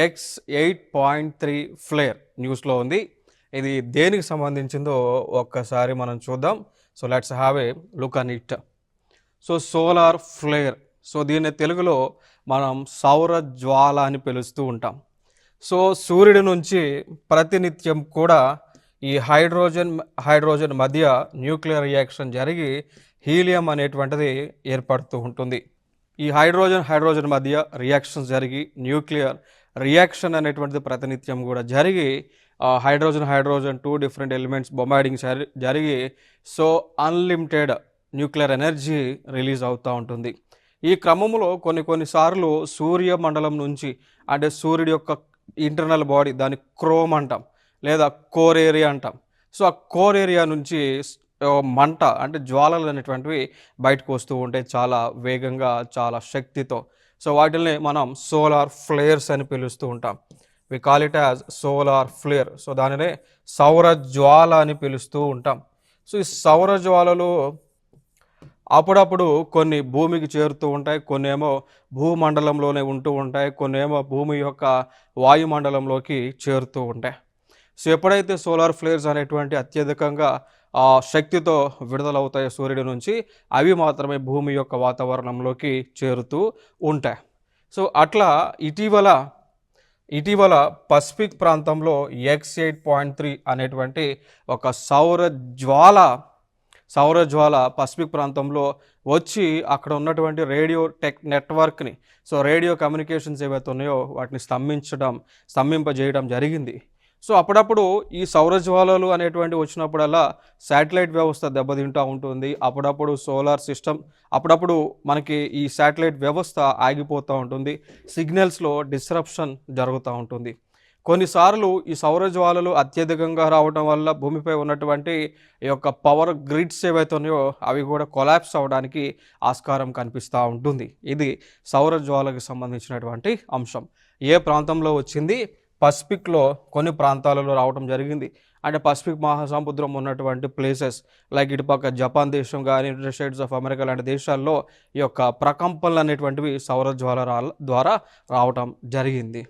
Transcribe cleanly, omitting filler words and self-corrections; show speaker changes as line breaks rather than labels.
X8.3 flare న్యూస్లో ఉంది. ఇది దేనికి సంబంధించిందో ఒక్కసారి మనం చూద్దాం. So let's have a look on it. So solar flare, so దీన్ని తెలుగులో మనం సౌర జ్వాల అని పిలుస్తూ ఉంటాం. సో సూర్యుడి నుంచి ప్రతినిత్యం కూడా ఈ హైడ్రోజన్ మధ్య న్యూక్లియర్ రియాక్షన్ జరిగి హీలియం అనేటువంటిది ఏర్పడుతూ ఉంటుంది. ఈ హైడ్రోజన్ మధ్య రియాక్షన్స్ జరిగి న్యూక్లియర్ రియాక్షన్ అనేటువంటిది ప్రతినిత్యం కూడా జరిగి హైడ్రోజన్ 2 డిఫరెంట్ ఎలిమెంట్స్ బొంబార్డింగ్ జరిగి so unlimited nuclear energy release అవుతూ ఉంటుంది. ఈ క్రమంలో కొన్నిసార్లు సూర్యమండలం నుంచి, అంటే సూర్యుడి యొక్క ఇంటర్నల్ బాడీ, దాని క్రోమ్ అంటాం లేదా కోర్ ఏరియా అంటాం. సో ఆ కోర్ ఏరియా నుంచి మంట అంటే జ్వాలలు అనేటువంటివి బయటకు వస్తూ ఉంటాయి చాలా వేగంగా, చాలా శక్తితో. సో వాటిని మనం సోలార్ ఫ్లేర్స్ అని పిలుస్తూ ఉంటాం. We call it as solar flare. So దానినే సౌర జ్వాల అని పిలుస్తూ ఉంటాం. సో ఈ సౌర జ్వాలలు అప్పుడప్పుడు కొన్ని భూమికి చేరుతూ ఉంటాయి, కొన్ని ఏమో భూమండలంలోనే ఉంటూ ఉంటాయి, కొన్ని ఏమో భూమి యొక్క వాయుమండలంలోకి చేరుతూ ఉంటాయి. సో ఎప్పుడైతే సోలార్ ఫ్లేర్స్ అనేటువంటి అత్యధికంగా శక్తితో విడుదలవుతాయి సూర్యుడి నుంచి, అవి మాత్రమే భూమి యొక్క వాతావరణంలోకి చేరుతూ ఉంటాయి. సో అట్లా ఇటీవల పసిఫిక్ ప్రాంతంలో X8.3 అనేటువంటి ఒక సౌర జ్వాల పసిఫిక్ ప్రాంతంలో వచ్చి అక్కడ ఉన్నటువంటి రేడియో నెట్వర్క్ని, సో రేడియో కమ్యూనికేషన్స్ ఏవైతే ఉన్నాయో వాటిని స్తంభింపజేయడం జరిగింది. సో అప్పుడప్పుడు ఈ సౌర జ్వాలలు అనేటువంటి వచ్చినప్పుడల్లా శాటిలైట్ వ్యవస్థ దెబ్బతింటూ ఉంటుంది. అప్పుడప్పుడు సోలార్ సిస్టమ్, అప్పుడప్పుడు మనకి ఈ శాటిలైట్ వ్యవస్థ ఆగిపోతూ ఉంటుంది, సిగ్నల్స్లో డిస్రప్షన్ జరుగుతూ ఉంటుంది. కొన్నిసార్లు ఈ సౌర జ్వాలలు అత్యధికంగా రావడం వల్ల భూమిపై ఉన్నటువంటి ఈ యొక్క పవర్ గ్రిడ్స్ ఏవైతే ఉన్నాయో అవి కూడా కొలాప్స్ అవ్వడానికి ఆస్కారం కనిపిస్తూ ఉంటుంది. ఇది సౌర జ్వాలకు సంబంధించినటువంటి అంశం. ఏ ప్రాంతంలో వచ్చింది? పసిఫిక్లో కొన్ని ప్రాంతాలలో రావడం జరిగింది. అంటే పసిఫిక్ మహాసముద్రం ఉన్నటువంటి ప్లేసెస్ లైక్ ఇటుపక్క జపాన్ దేశం కానీ, యునైటెడ్ స్టేట్స్ ఆఫ్ అమెరికా లాంటి దేశాల్లో ఈ యొక్క ప్రకంపనలు అనేటువంటివి సౌర జ్వాల ద్వారా రావటం జరిగింది.